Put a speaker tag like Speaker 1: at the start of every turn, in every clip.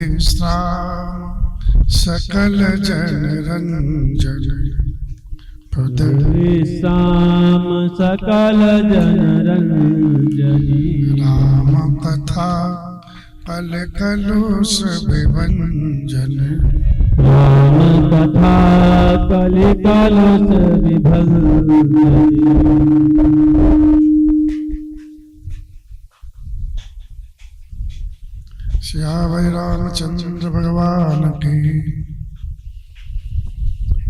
Speaker 1: विश्राम सकल जन रंजन पद
Speaker 2: विश्राम सकल जन रंजनी
Speaker 1: राम कथा कल कलुष विभंजन
Speaker 2: राम कथा कलि कलुष विभंजनी।
Speaker 1: श्यावै रामचंद्र भगवान की,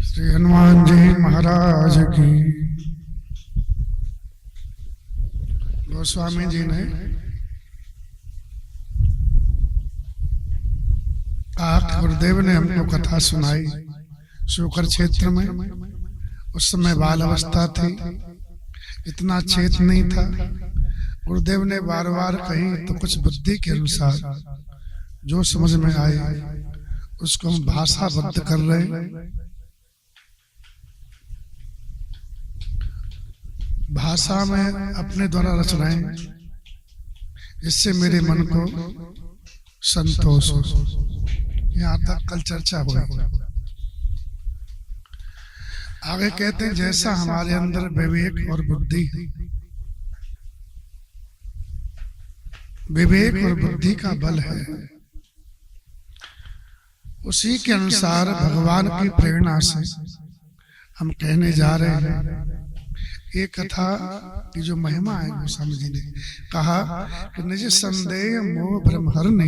Speaker 1: श्री हनुमान जी महाराज की। गोस्वामी जी ने गुरुदेव ने हमको कथा सुनाई शुकर क्षेत्र में। उस समय बाल अवस्था थी, इतना चेत नहीं था। गुरुदेव ने बार बार कही तो कुछ बुद्धि के अनुसार जो समझ में आए उसको हम भाषाबद्ध कर रहे। भाषा में अपने द्वारा रच रहे हैं, जिससे मेरे मन को संतोष हो। यहाँ तक कल चर्चा हुई। आगे कहते हैं जैसा हमारे अंदर विवेक और बुद्धि है, विवेक और बुद्धि का बल है, उसी के अनुसार भगवान की प्रेरणा से हम कहने जा रहे हैं। एक कथा की जो महिमा है, गोस्वामी जी ने कहा कि निज संदेह मोह भ्रम हरने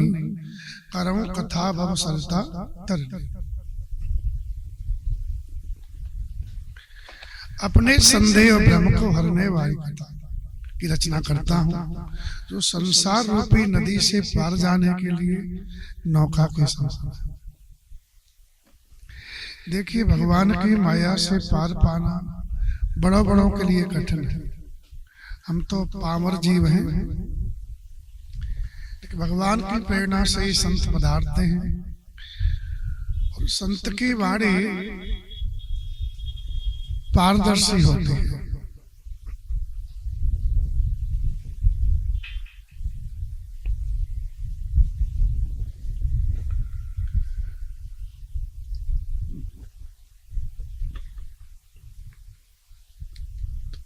Speaker 1: करऊं कथा भव सरता तरने। अपने संदेह और भ्रम को हरने वाली कथा की रचना करता हूं, जो संसार रूपी नदी से पार जाने के लिए नौका के समान है। देखिए, भगवान की माया से पार पाना बड़ों बड़ों के लिए कठिन है। हम तो पामर जीव हैं, लेकिन भगवान की प्रेरणा से ही संत पधारते हैं। और संत की वाणी पारदर्शी होती है।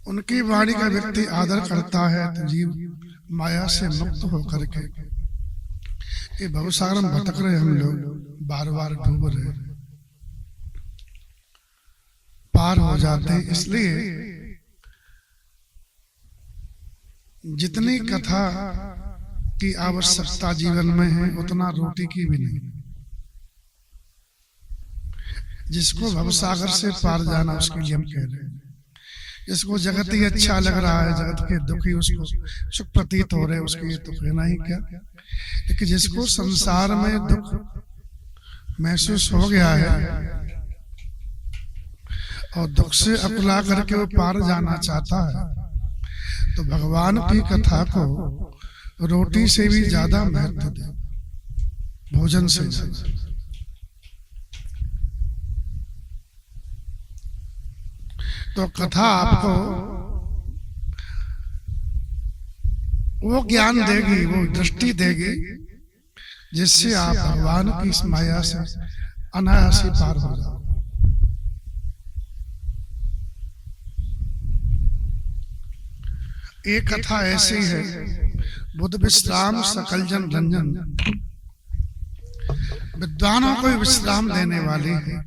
Speaker 1: उनकी वाणी का व्यक्ति आदर करता है तो जीव माया से मुक्त होकर के, ये भवसागर में भटक रहे हम लोग, बार बार डूब रहे, पार हो जाते। इसलिए जितनी कथा की आवश्यकता जीवन में है उतना रोटी की भी नहीं। जिसको भवसागर से पार जाना उसके लिए हम कह रहे हैं। जिसको जगत ही अच्छा लग रहा है, जगत के दुखी उसको सुख प्रतीत हो रहे, उसके लिए तो कहना ही क्या। लेकिन जिसको संसार में दुख महसूस हो गया है और दुख से अकुला करके वो पार जाना चाहता है, तो भगवान की कथा को रोटी से भी ज्यादा महत्व दे, भोजन से ज्यादा। तो कथा आपको वो ज्ञान देगी, वो दृष्टि देगी, जिससे आप भगवान की इस माया से अनायास ही पार हो जाओ। एक कथा ऐसी है, बुद्ध विश्राम सकल जन रंजन। विद्वानों को विश्राम देने वाली है।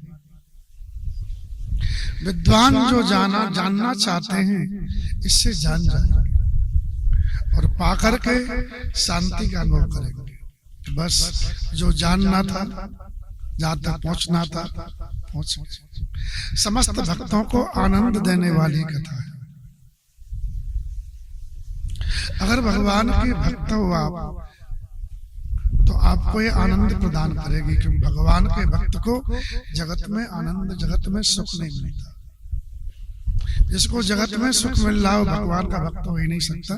Speaker 1: विद्वान जो जानना चाहते हैं, इससे जान जाएंगे और पाकर के शांति का अनुभव करेंगे। बस जो जानना था, जहां तक पहुंचना था, पहुंच गए। समस्त भक्तों को आनंद देने वाली कथा है। अगर भगवान के भक्त हो आप, तो आपको ये आनंद प्रदान करेगी, क्योंकि भगवान के भक्त को जगत में आनंद, जगत में सुख नहीं मिलता। जिसको जगत में सुख मिल रहा हो, भगवान का भक्त हो ही नहीं सकता।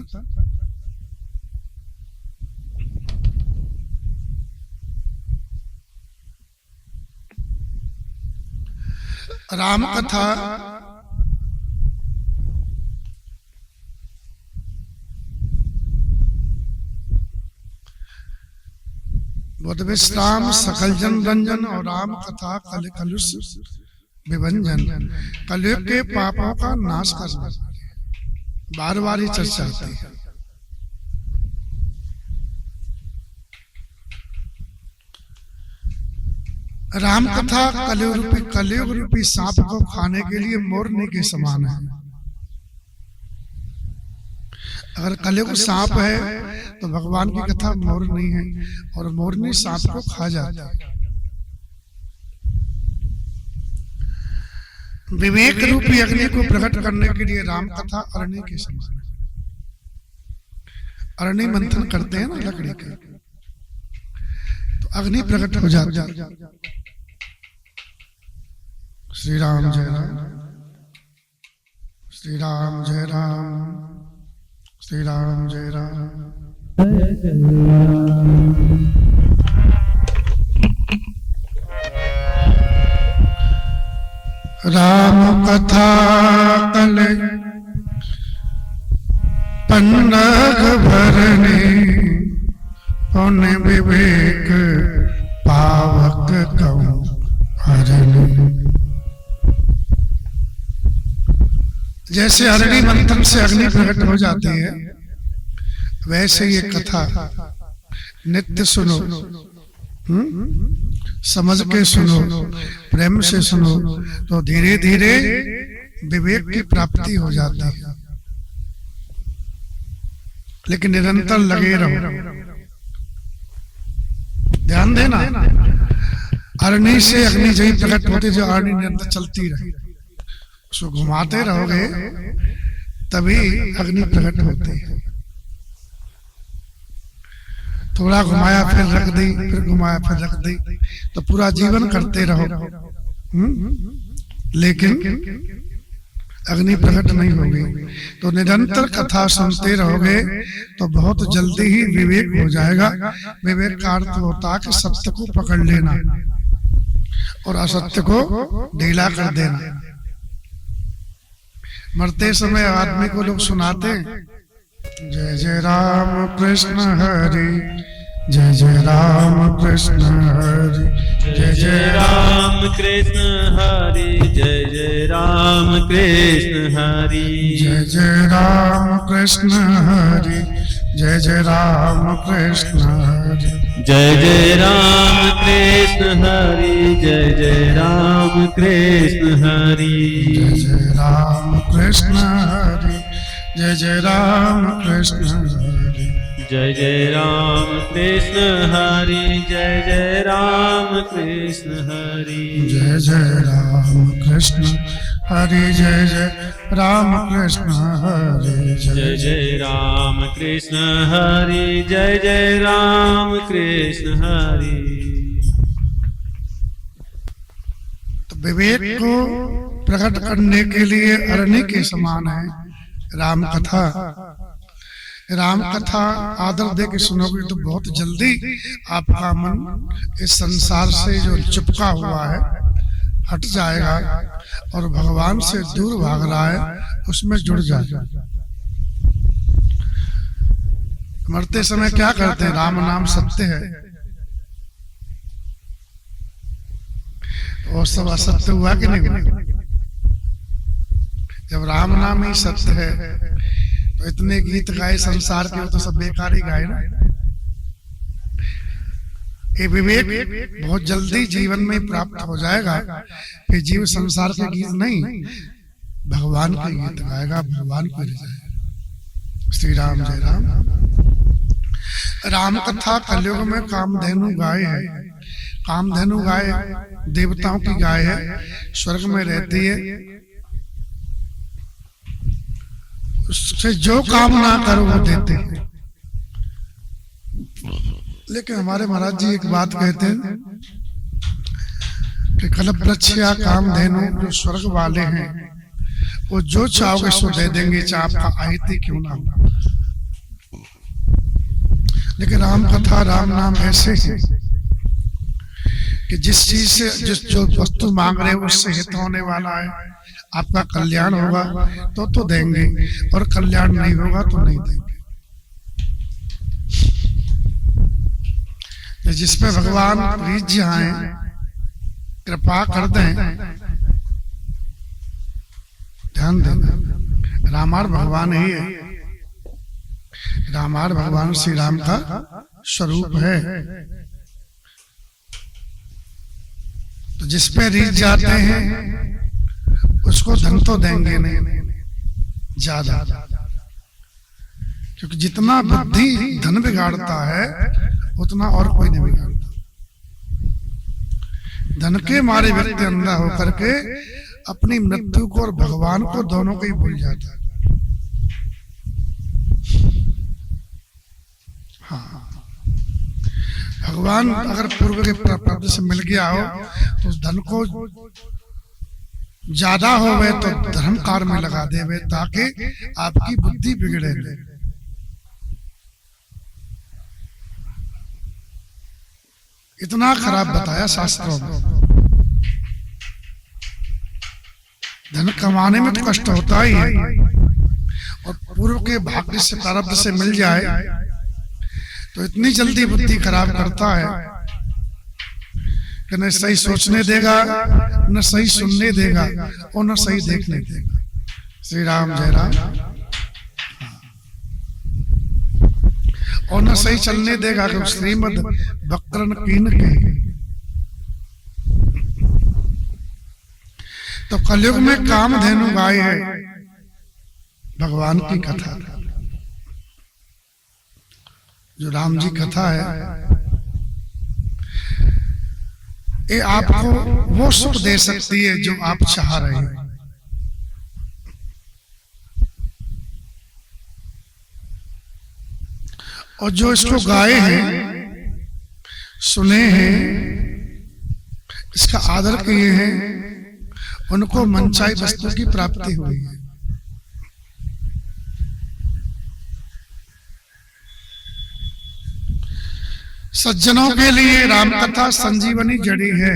Speaker 1: राम कथा बुध विश्राम सकल जन रंजन और राम कथा कल कलुष विभंजन, कलयुग के पापों का नाश करना, बार बार ही चर्चा आती है। राम कथा कलयुग रूपी सांप को खाने के लिए मोरनी के समान है। अगर कलयुग सांप है तो भगवान की कथा मोरनी है, और मोरनी सांप को खा जाती है। विवेक रूपी अग्नि को प्रकट करने के लिए राम कथा अरण्य के समान है। अरण्य मंथन करते हैं ना लकड़ी के, तो अग्नि प्रकट हो जाती है। श्री राम जय राम, श्री राम जय राम, श्री राम जय राम।
Speaker 2: जय जय
Speaker 1: राम कथा कल पन्नग भरने, पुण्य विवेक पावक कहूं हरने। जैसे अरणी मंथन से अग्नि प्रकट हो जाती है, वैसे ये कथा नित्य सुनो, समझ के सुनो, प्रेम से सुनो, तो धीरे धीरे विवेक की प्राप्ति हो जाती है। लेकिन निरंतर लगे रहो, ध्यान देना। अरणी से अग्नि जही प्रकट होती, जो अरणी निरंतर चलती रहे, उसको घुमाते रहोगे तभी अग्नि प्रकट होती है। थोड़ा घुमाया फिर रख दी, फिर घुमाया फिर रख दी, तो पूरा जीवन करते रहो, लेकिन अग्नि प्रकट नहीं होगी। तो निरंतर कथा सुनते रहोगे तो बहुत जल्दी ही विवेक हो जाएगा। विवेक का अर्थ होता है कि सत्य को पकड़ लेना और असत्य को ढीला कर देना। मरते समय आदमी को लोग सुनाते, जय जय राम कृष्ण हरि, जय जय राम कृष्ण हरि, जय जय
Speaker 2: राम कृष्ण हरि, जय जय राम कृष्ण हरि,
Speaker 1: जय जय राम कृष्ण हरि, जय जय राम कृष्ण हरि,
Speaker 2: जय जय राम कृष्ण हरि, जय जय राम कृष्ण हरि,
Speaker 1: जय जय राम कृष्ण हरि, जय जय राम कृष्ण हरि,
Speaker 2: जय जय राम कृष्ण हरि, जय जय राम कृष्ण हरि,
Speaker 1: जय जय राम कृष्ण हरि, जय जय राम कृष्ण हरि,
Speaker 2: जय जय राम कृष्ण हरि, जय जय राम कृष्ण हरि।
Speaker 1: तो विवेक को प्रकट करने के लिए अरण्य के समान है राम कथा। राम कथा आदर दे के सुनोगे तो बहुत जल्दी आपका मन इस संसार से जो चिपका हुआ है हट जाएगा और भगवान से दूर भाग रहा है उसमें जुड़ जाएगा। मरते समय क्या करते हैं? राम नाम सत्य है, और सब असत्य हुआ कि नहीं? जब राम नाम ही सत्य है तो इतने गीत गाए संसार के, वो तो सब बेकार ही गाए ना। ये विवेक बहुत जल्दी जीवन में प्राप्त हो जाएगा कि जीव संसार के गीत नहीं, भगवान के गीत गाएगा, भगवान को रिझाएगा। श्री राम जय राम। राम कथा कलयुग में कामधेनु गाय है। कामधेनु गाय देवताओं की गाय है, स्वर्ग में रहती है। उससे जो कामना करो वो देते हैं। लेकिन हमारे महाराज जी एक बात कहते हैं कि कल्पवृक्ष या कामधेनु जो स्वर्ग वाले हैं वो जो चाहोगे सो दे देंगे, चाहे आपका आयति क्यों ना हो। लेकिन राम कथा राम नाम ऐसे है कि जिस चीज से जिस जो वस्तु मांग रहे हो उससे हित होने वाला है, आपका कल्याण होगा तो देंगे, और कल्याण नहीं होगा तो नहीं देंगे। जिस पे भगवान प्रीत जाएं, कृपा कर दें, ध्यान देना, रामार भगवान ही है, रामार भगवान श्री राम का स्वरूप है। तो जिस पे रीझ जाते हैं उसको धन तो देंगे नहीं ज्यादा, क्योंकि जितना बुद्धि धन बिगाड़ता है उतना और कोई नहीं बिगाड़ता। धन के मारे व्यक्ति अंधा होकर के अपनी मृत्यु को और भगवान को दोनों को ही भूल जाता है। हाँ, भगवान अगर पूर्व के प्राप्त से मिल गया हो तो धन को ज्यादा हो गए तो धर्म कार्य में लगा देवे, ताकि आपकी बुद्धि बिगड़े नहीं। इतना खराब बताया शास्त्रों में। धन कमाने में तो कष्ट होता ही है, और पूर्व के भाग्य से प्रारब्ध से मिल जाए तो इतनी जल्दी बुद्धि खराब करता है कि न सही सोचने देगा, न सही सुनने देगा, और न सही देखने देगा। श्री राम जय राम। और न सही चलने देगा कि श्रीमद बक्रन कीन के। तो कलयुग में कामधेनु गाय है भगवान की कथा, जो राम जी कथा है, ये आपको वो सुख दे सकती है जो आप चाह रहे हैं। और जो इसको गाए हैं, सुने हैं, इसका आदर किए हैं, उनको मनचाही वस्तु की प्राप्ति हुई है। सज्जनों के लिए राम कथा संजीवनी जड़ी है,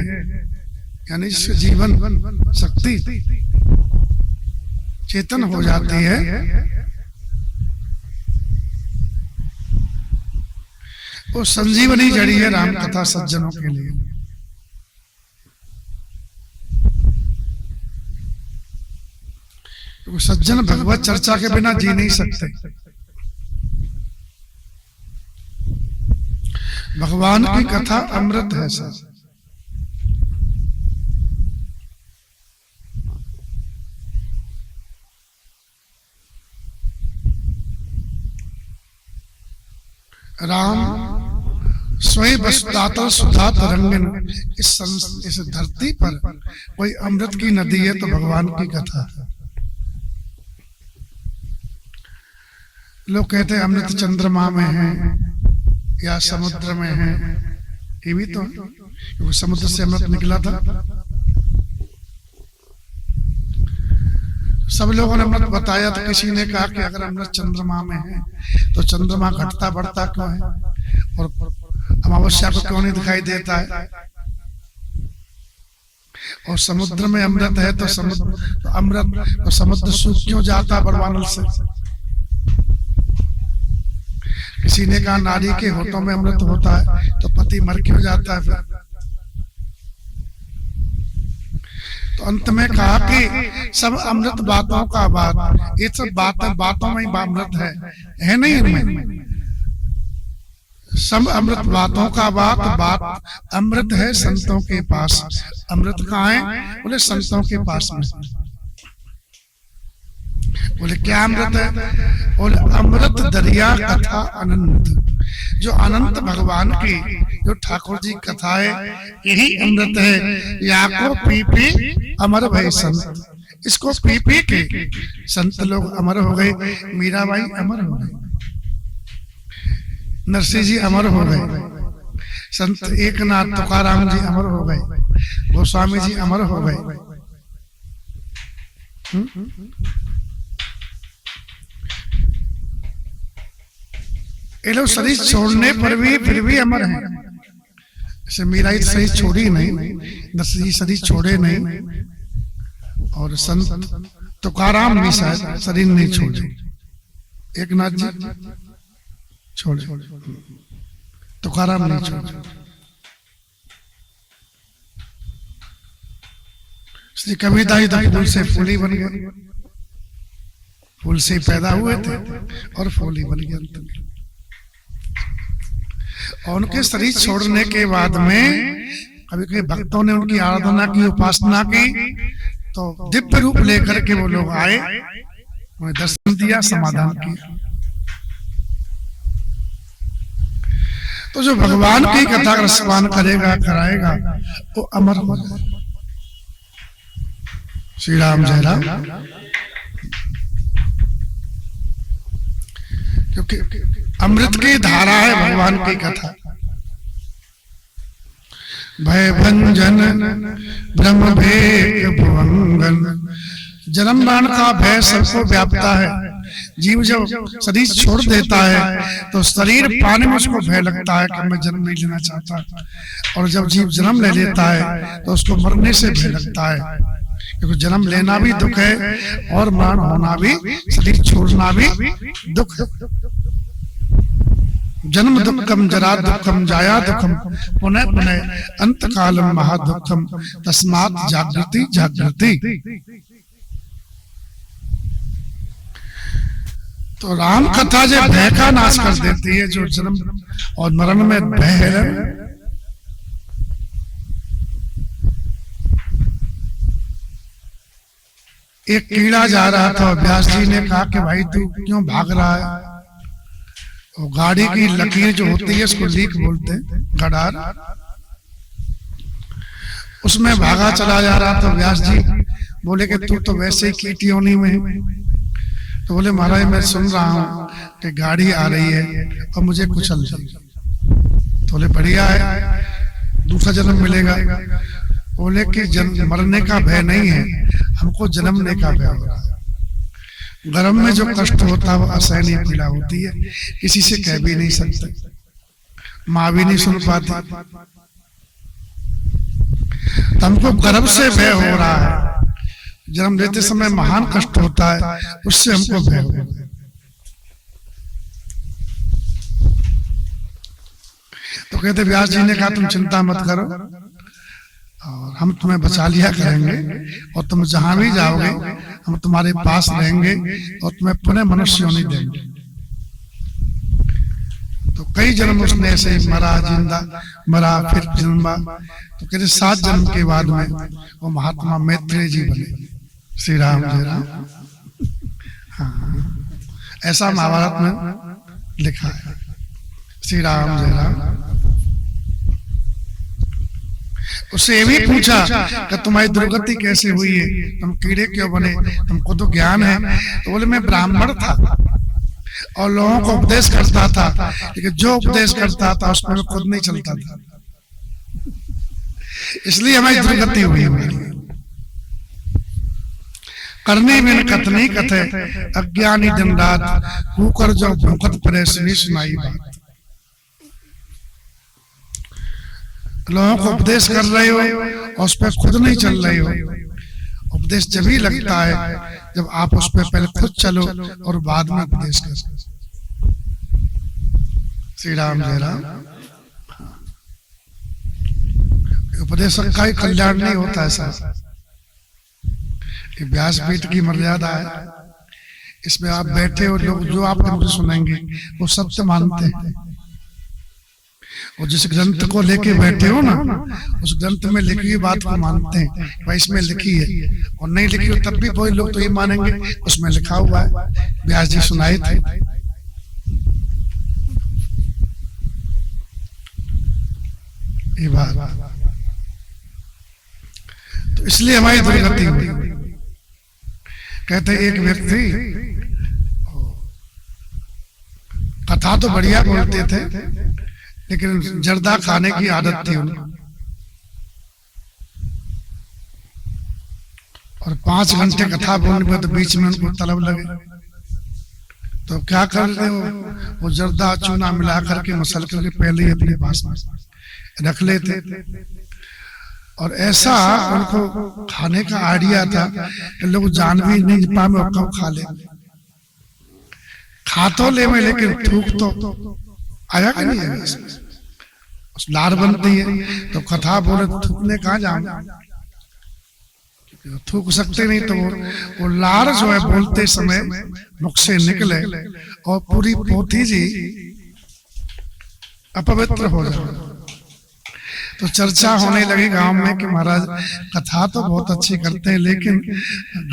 Speaker 1: यानी इससे जीवन शक्ति चेतन हो जाती है। वो संजीवनी जड़ी है राम कथा सज्जनों के लिए। तो सज्जन भगवत चर्चा के बिना जी नहीं सकते। भगवान की कथा अमृत है सर। राम स्वयं वसुदाता सुधा तरंगन, इस धरती पर कोई अमृत की नदी है तो भगवान की कथा है। लोग कहते हैं अमृत चंद्रमा में है या समुद्र में है, ये भी तो क्योंकि समुद्र से अमृत निकला था। सब लोगों ने अमृत बताया, तो किसी ने कहा कि अगर अमृत चंद्रमा में है तो चंद्रमा घटता बढ़ता क्यों है, और अमावस्या को क्यों नहीं दिखाई देता है। और समुद्र में अमृत है तो समुद्र सूख क्यों जाता बड़वानल से। किसी ने कहा नारी के होठों में अमृत होता है तो पति मर क्यों जाता है फिर। तो अंत में कहा कि सब अमृत बातों का बात, ये सब बातों में ही अमृत है नहीं इनमें। सब अमृत बातों का बात अमृत है संतों के पास। अमृत कहाँ है? बोले संतों के पास में। बोले क्या अमृत है? बोले अमृत दरिया कथा अनंत, जो अनंत भगवान की जो ठाकुर जी कथा है यही अमृत है। या को पी पी अमर भय संत, इसको पी पी के संत लोग अमर हो गए। मीराबाई अमर हो गए, नरसिंह जी अमर हो गए, संत एकनाथ तुकाराम जी अमर हो गए, गोस्वामी जी अमर हो गए। ये लोग शरीर छोड़ने पर भी फिर भी अमर हैं। ऐसे मीरा शरीर छोड़ी नहीं, नरसिंह जी शरीर छोड़े नहीं, और संत तुकाराम भी शायद शरीर नहीं छोड़े। एकनाथ जी छोड़े, तुकाराम नहीं छोड़े। श्री कबीरदास तो फूल से फूल ही बन गए, फूल से पैदा हुए थे और फूल ही बन गए अंत में। और उनके शरीर छोड़ने के बाद में कभी कभी भक्तों ने उनकी आराधना की, उपासना की, तो दिव्य रूप लेकर के वो लोग आए, उन्हें दर्शन दिया, समाधान किया। तो जो भगवान की कथा का रसपान करेगा, कराएगा, वो अमर हो जाएगा। श्री राम जय राम। क्योंकि अमृत की धारा है भगवान की कथा। भय भंजन ब्रह्म भेद भुवंगन, जन्म मरण का भय सबको व्यापता है। जीव जब शरीर छोड़ देता है तो शरीर पाने में उसको भय लगता है कि मैं जन्म नहीं लेना चाहता, और जब जीव जन्म ले लेता है तो उसको मरने से भय लगता है, क्योंकि जन्म लेना भी दुख है और मरण होना भी, शरीर छोड़ना भी दुख है। जन्म दुखम जरा दुखम जाया दुखम पुनः पुनः अंत कालम महादुखम तस्मात् जागृति जागृति। तो राम कथा जो भय का नाश कर देती है, जो जन्म और मरण में भय है। एक कीड़ा जा रहा था, व्यास जी ने कहा कि भाई तू क्यों भाग रहा है? और गाड़ी की लकीर जो होती है उसको लीक बोलते हैं, गडार, उसमें भागा चला जा रहा था। व्यास जी बोले कि तू तो वैसे ही कीटी होनी में है। तो बोले महाराज मैं सुन रहा हूँ कि गाड़ी आ रही है और मुझे कुचल जाए। तो बोले बढ़िया है, दूसरा जन्म मिलेगा। बोले कि जन्म मरने का भय नहीं है, हमको जन्मने का भय हो रहा है। गर्भ में जो कष्ट होता है वो असहनीय पीड़ा होती है, किसी से कह भी नहीं सकते, माँ भी नहीं सुन पाती। तो हमको गर्भ से भय हो रहा है, जन्म लेते समय महान कष्ट होता है, उससे हमको भय हो रहा है। तो कहते व्यास जी ने कहा तुम चिंता मत करो और हम तुम्हें बचा लिया करेंगे, और तुम जहां भी जाओगे हम तुम्हारे पास रहेंगे और तुम्हें पुनः मनुष्य होने देंगे। तो कई जन्म उसने ऐसे मरा, जिंदा मरा, फिर जन्मा। तो कहते 7 जन्म के बाद में वो महात्मा मैत्रेय जी बने। श्री राम जय राम। हाँ, ऐसा महाभारत में लिखा है। श्री राम जय राम। उससे ये भी पूछा कि तुम्हारी दुर्गति कैसे हुई है, तुम कीड़े क्यों बने, तुमको तो ज्ञान है। तो बोले मैं ब्राह्मण था और लोगों को उपदेश करता था, लेकिन जो उपदेश करता था उसमें मैं खुद नहीं चलता था, इसलिए हमारी दुर्गति हुई। करने में कथनी कथे अज्ञानी दिन रात, कुकर जो भूखत परे सुनाई बात। लोगों को उपदेश कर रहे हो और उस पर खुद नहीं चल रहे हो। उपदेश जब ही लगता है जब आप उस पर पहले खुद चलो और बाद में उपदेश करो। श्री राम जय राम। उपदेशक का ही कल्याण नहीं होता ऐसा, व्यासपीठ की मर्यादा है, इसमें आप बैठे हो, लोग जो आपके मुझे सुनेंगे वो सत्य मानते हैं। और जिस ग्रंथ को लेके बैठे हो ना, उस ग्रंथ में लिखी हुई बात को मानते हैं, भाई इसमें लिखी है, और नहीं लिखी हो तब भी कोई लोग तो ये मानेंगे उसमें लिखा हुआ है। व्यास जी सुनाए थे। ये बात तो इसलिए हमारी दुर्गति हुई। कहते एक व्यक्ति कथा तो बढ़िया बोलते थे, लेकिन जर्दा खाने की आदत थी उनको, और 5 घंटे कथा बोलने पर तो बीच में उनको तलब लगे। तो क्या करते वो जर्दा चूना मिला करके मसल करके पहले ही अपने पास में रख लेते। और ऐसा उनको खाने का आइडिया था कि लोग जान भी नहीं पा में कब खा ले, खा तो ले में, लेकिन थूक तो आया कि नहीं आया इसमें। लार बनती है तो कथा बोले थूकने कहाँ जाऊंगा, थूक सकते नहीं, तो वो लार जो है बोलते समय मुख से निकले और पूरी पोथी जी अपवित्र हो जाए। तो चर्चा होने लगी गांव में कि महाराज कथा तो बहुत अच्छी करते हैं लेकिन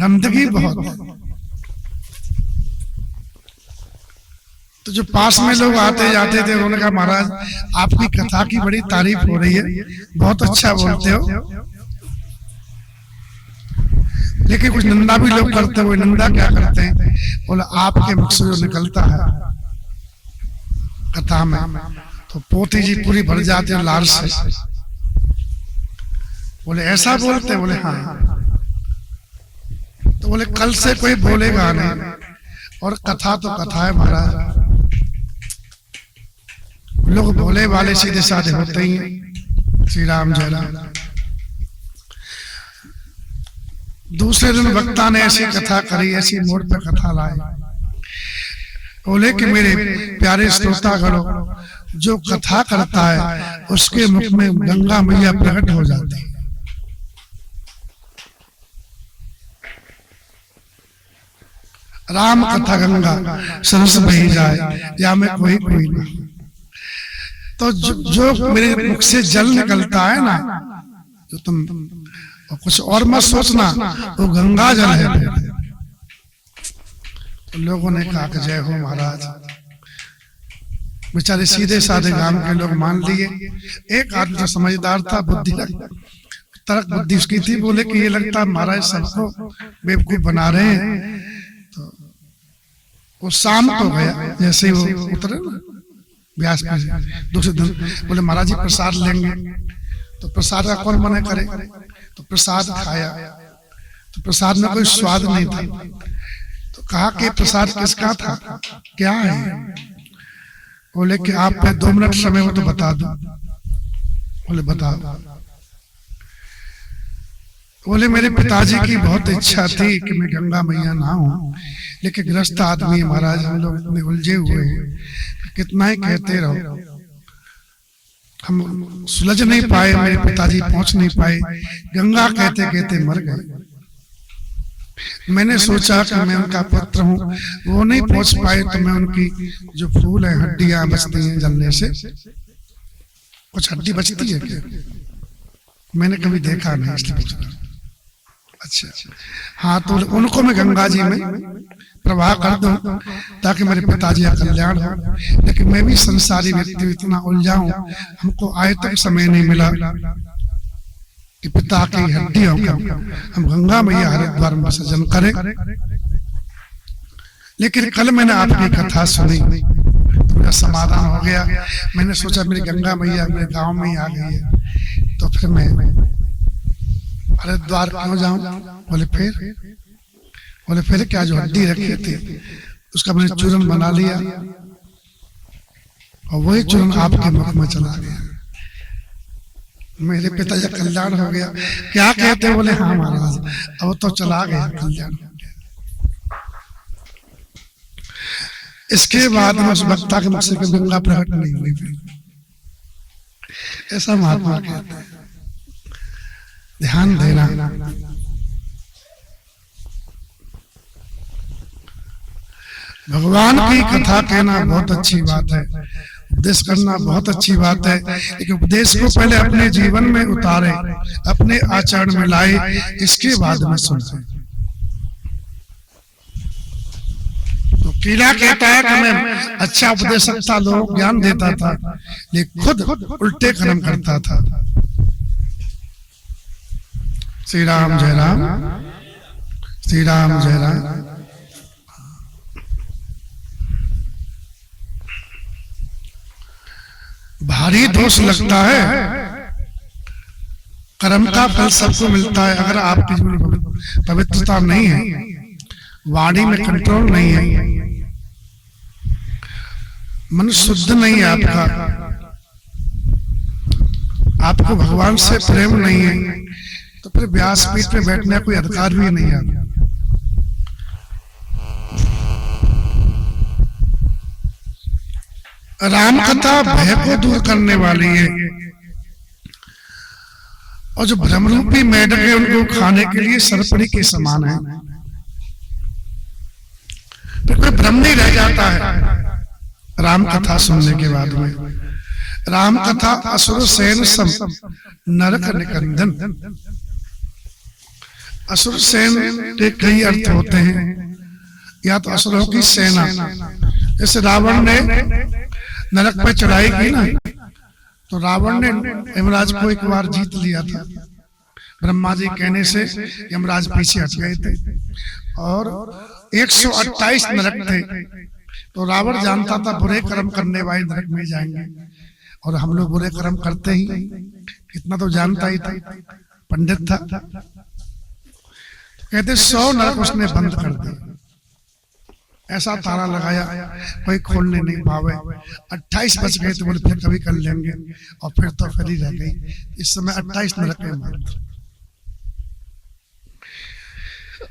Speaker 1: गंदगी बहुत है। तो जो पास में लोग आते जाते थे उन्होंने कहा महाराज आपकी कथा की बड़ी तारीफ हो रही है, बहुत अच्छा बोलते हो, लेकिन कुछ निंदा भी लोग करते हुए। निंदा क्या करते हैं? बोला आपके मुख से जो निकलता है कथा में, तो पोथी जी पूरी भर जाती है लार से। बोले ऐसा बोलते? बोले हाँ। तो बोले कल से कोई बोलेगा नहीं, और कथा तो कथा है महाराज, लोग भोले वाले सीधे साधे होते ही हैं। श्री राम जय राम। दूसरे दिन वक्ता ने ऐसी कथा करी, ऐसी मोड़ पे कथा लाई। बोले कि मेरे प्यारे श्रोतागणों, जो कथा करता है उसके मुख में गंगा मैया प्रकट हो जाती है। राम कथा गंगा सरस बही जाए, या में कोई कोई नहीं। तो जो मेरे मुख से जल निकलता है ना, जो तुम कुछ और मत सोचना, वो गंगा जल है। तो लोगों ने कहा कि जय हो महाराज। बेचारे सीधे साधे गांव के लोग मान लिए। एक आदमी जो समझदार था, बुद्धि तर्क बुद्धि उसकी थी, बोले कि ये लगता है महाराज सबको बेवकूफ बना रहे हैं। तो वो शाम को गया, जैसे ही वो उतरे ना व्यास दूसरे दिन, बोले महाराज जी प्रसाद लेंगे। तो प्रसाद का कौन मना करे? तो प्रसाद खाया, तो प्रसाद में कोई स्वाद नहीं था। तो कहा कि प्रसाद किसका था, क्या है? बोले कि आप पे 2 मिनट समय हो तो बता दो। बोले बताओ। बोले मेरे पिताजी की बहुत इच्छा थी कि मैं गंगा मैया नहाऊं, लेकिन गृहस्थ आदमी महाराज हम लोग इतने उलझे हुए हैं, कितना ही कहते रहो, हम सुलझ नहीं पाए, मेरे पिताजी पहुंच नहीं पाए, गंगा कहते कहते मर गए। मैंने सोचा कि मैं उनका पुत्र हूं, वो नहीं पहुंच पाए तो मैं उनकी जो फूल है हड्डियां बचती हैं जलने से, कुछ हड्डी बचती है क्या? मैंने कभी देखा नहीं इसलिए पूछ रहा। अच्छा हाँ, तो उनको मैं गंगा जी में प्रवाह कर दूं ताकि मेरे पिताजी का कल्याण हो। लेकिन मैं भी संसारी व्यक्ति इतना उलझा हूं, हमको आए तक समय नहीं मिला कि पिता की हड्डियों का हम गंगा मैया हरिद्वार में विसर्जन करें। लेकिन कल मैंने आपकी कथा सुनी तो मेरा समाधान हो गया। मैंने सोचा मेरी गंगा मैया मेरे गांव में ही आ गई है, तो फिर मैं हरिद्वार क्यों जाऊं? बोले फिर क्या, जो हड्डी रखी थी उसका मैंने चूरन बना लिया और वही चूरन आपके मुख में चला गया, मेरे पिताजी का कल्याण हो गया। क्या कहते? बोले हाँ महाराज, अब तो चला गया, कल्याण हो गया। इसके बाद में उस वक्ता के मुख से गंगा प्रकट नहीं हुई। ऐसा महात्मा कहते हैं, ध्यान देना। भगवान की कथा कहना बहुत अच्छी बात है, उपदेश करना बहुत अच्छी बात है, लेकिन उपदेश को पहले अपने जीवन में उतारे, अपने आचरण में लाए, इसके बाद में सुने। तो कीड़ा कहता है कि मैं अच्छा उपदेशक था, लोगों को ज्ञान देता था, लेकिन खुद उल्टे कर्म करता था। श्री राम जय राम, श्री राम जय राम। भारी दोष लगता है, कर्म का फल सबको मिलता है। अगर आपकी जीवन में पवित्रता नहीं है, वाणी में कंट्रोल नहीं है, मन शुद्ध नहीं है आपको भगवान से प्रेम नहीं है, तो फिर व्यासपीठ पे बैठने का कोई अधिकार भी नहीं है। राम कथा भय को दूर करने वाली है और जो भ्रमरूपी मेढक है उनको खाने के लिए सर्पणी के समान है। फिर कोई भ्रम नहीं रह जाता है राम कथा सुनने के बाद में। राम कथा असुर सेन सम नरक निकंदन। असुर सेन के कई अर्थ होते हैं, या तो असुरों की सेना, जैसे रावण ने नरक पे चढ़ाई की ना, तो रावण ने यमराज को एक बार जीत लिया था। ब्रह्मा जी कहने से यमराज पीछे हट गए थे और 128 नरक थे। तो रावण जानता था बुरे कर्म करने वाले नरक में जाएंगे, और हम लोग बुरे कर्म करते ही, इतना तो जानता ही था, पंडित था। कहते 100 नरक उसने बंद कर दिए, ऐसा ताला लगाया कोई खोलने नहीं पावे। 28 बच गए तो बोले फिर कभी कर लेंगे, और फिर तो फिर ही रह गई। इस समय 28 नरक है मात्र।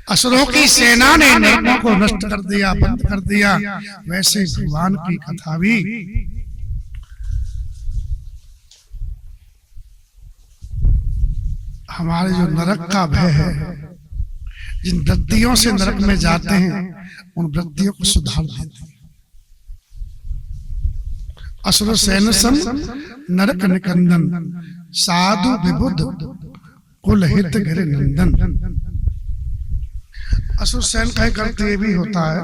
Speaker 1: असुरों की सेना ने नरकों को नष्ट कर दिया, बंद कर दिया। वैसे भगवान की कथा भी हमारे जो नरक का भय है, जिन वृत्तियों से नरक में जाते हैं, उन वृत्तियों को सुधार देते हैं। असुर सेन सम नरक निकंदन, साधु विबुद्ध कुल हित गिर नंदन। असुर सेन का एक अर्थ ये भी होता है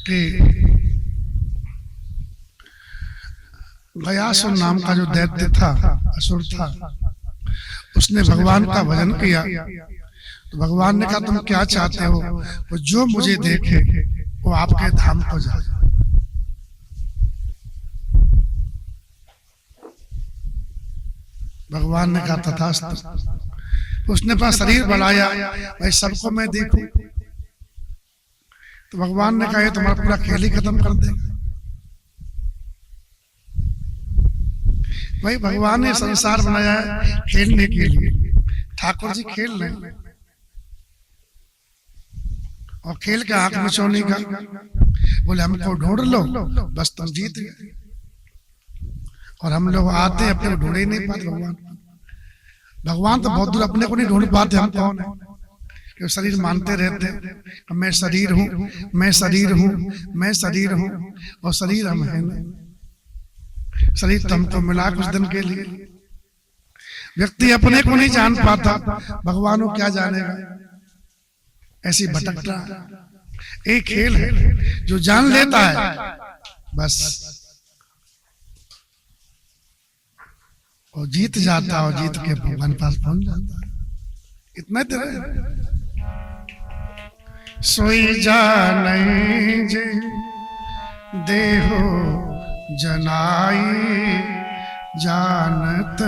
Speaker 1: कि गयासुर नाम का जो दैत्य था, असुर था, उसने भगवान का भजन किया। तो भगवान ने कहा तुम क्या चाहते हो? वो जो मुझे देखे वो आपके धाम को जाए। भगवान ने कहा तथास्तु। उसने अपना शरीर बढ़ाया, भाई सबको मैं देखूं। तो भगवान ने कहा ये तुम्हारा पूरा खेल ही खत्म कर देगा। भाई भगवान ने संसार बनाया है खेलने के लिए, ठाकुर जी खेल रहे हैं, और खेल के आंख में सोने का। बोले हमको ढूंढ लो, बस तुम जीत गए। और हम लोग आते अपने को ढूंढ ही नहीं पाते भगवान। भगवान तो बहुत दूर, अपने को नहीं ढूंढ पाते। हम कौन है? कि शरीर मानते रहते हैं मैं शरीर हूं, मैं शरीर हूं, मैं शरीर हूं, और शरीर हम है नहीं। शरीर तो हमको मिला कुछ दिन के लिए। व्यक्ति अपने को नहीं जान पाता, भगवान को क्या जानेगा? ऐसी भटकता एक खेल है। जो जान लेता है बस वो जीत जाता, और जीत के भगवान पास पहुंच जाता है। इतना देर सोई जाने जे देहो जनाई, जानत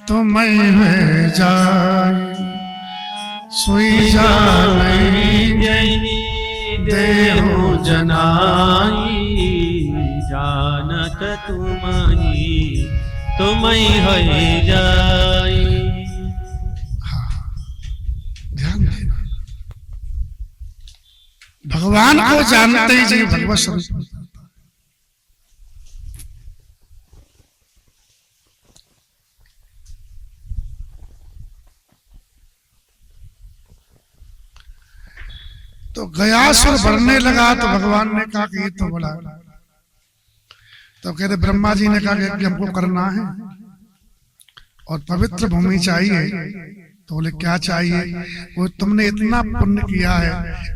Speaker 1: तुम्हें जाई। सोई जाने
Speaker 2: देहो जनाई, जानत तुम्हें है जाई।
Speaker 1: ध्यान देना, भगवान को जानते ही जी भगवत स्वरूप। तो गयासुर बढ़ने लगा, तो भगवान ने कहा कि ये तो बड़ा। तो कहते ब्रह्मा जी ने कहा कि हमको करना है और पवित्र भूमि चाहिए। तो बोले क्या चाहिए? वो तुमने इतना पुण्य किया है,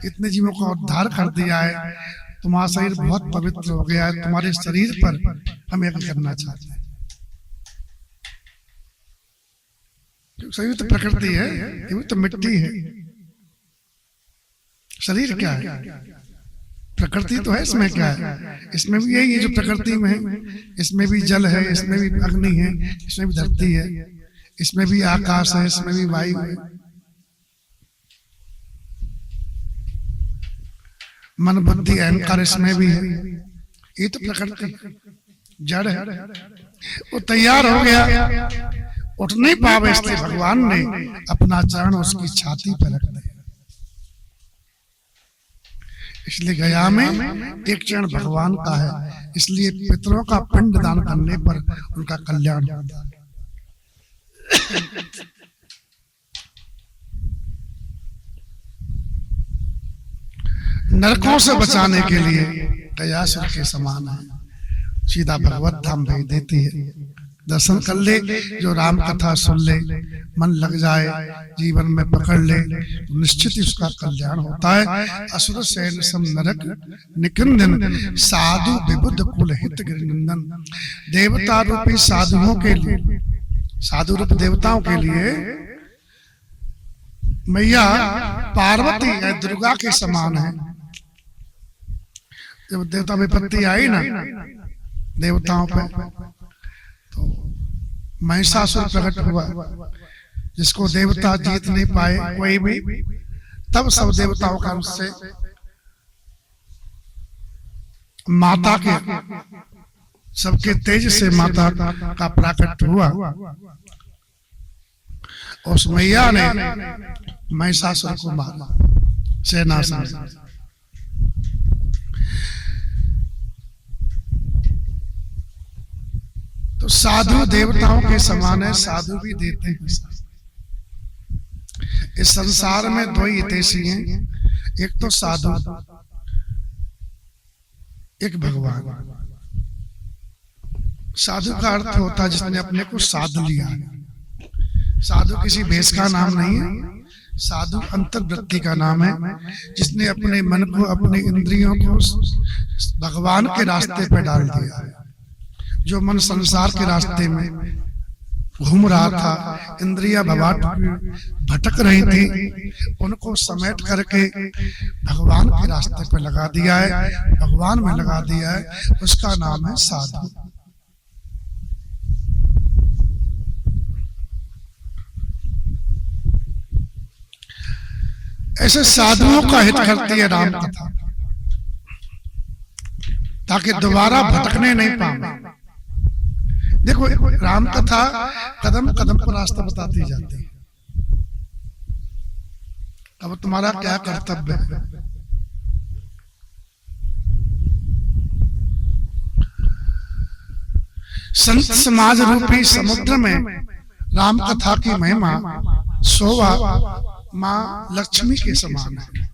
Speaker 1: इतने जीवों का उद्धार कर दिया है, तुम्हारा शरीर बहुत पवित्र हो गया है, तुम्हारे शरीर पर हम यज्ञ करना चाहते हैं। शरीर तो प्रकृति है, ये तो मिट्टी है। शरीर क्या है? प्रकृति तो है, इसमें क्या है? इसमें भी यही है जो प्रकृति में है। इसमें भी जल है, इसमें भी अग्नि है, इसमें भी धरती है, इसमें भी आकाश है, इसमें भी वायु है। मन बुद्धि अहंकार इसमें भी है। ये तो प्रकृति जड़ है। वो तैयार हो गया, उठ नहीं पावे, इसलिए भगवान ने अपना चरण उसकी छाती पर रख दिया। इसलिए गया में एक चरण भगवान का है, इसलिए पितरों का पिंड दान करने पर उनका कल्याण होता है। नरकों से बचाने के लिए दयासुर के समान है, सीधा भगवत धाम भेज देती है। दर्शन कर ले, जो राम कथा सुन ले, मन लग जाए, जीवन में पकड़ ले, तो निश्चित ही उसका कल्याण होता है। असुर सैन सम नरक निकंदन, साधु विबुद्ध कुल हित गिरिनंदन। देवता रूपी साधुओं के लिए, साधु रूप देवताओं के लिए मैया पार्वती है, दुर्गा के समान है। जब देवता विपत्ति आई ना देवताओं पे, तो महिषासुर प्रकट हुआ, जिसको देवता जीत नहीं पाए कोई भी, तब सब देवताओं का उससे माता के, सबके तेज से माता का प्रकट हुआ। उस मैया ने महिषासुर को मारा सेना से। तो साधु देवताओं के समान है, साधु भी देते हैं। इस संसार में दो ही हितैषी हैं, एक तो साधु, एक भगवान। साधु का अर्थ होता है जिसने अपने को साध लिया। साधु किसी भेष का नाम नहीं है, साधु अंतर्वृत्ति का नाम है, जिसने अपने मन को, अपने इंद्रियों को भगवान के रास्ते पर डाल दिया है। जो मन संसार के रास्ते में घूम रहा था, इंद्रियां भटक रही थी, उनको समेट करके भगवान के रास्ते पर लगा दिया है, भगवान में लगा दिया है, उसका नाम है साधु। ऐसे साधुओं का हित करती है राम कथा, ताकि दोबारा भटकने नहीं पाए। देखो, राम कथा कदम कदम पर रास्ता बताती जाती है। अब तुम्हारा क्या कर्तव्य है? संत समाज रूपी समुद्र में राम कथा की महिमा शोभा मां लक्ष्मी के समान है।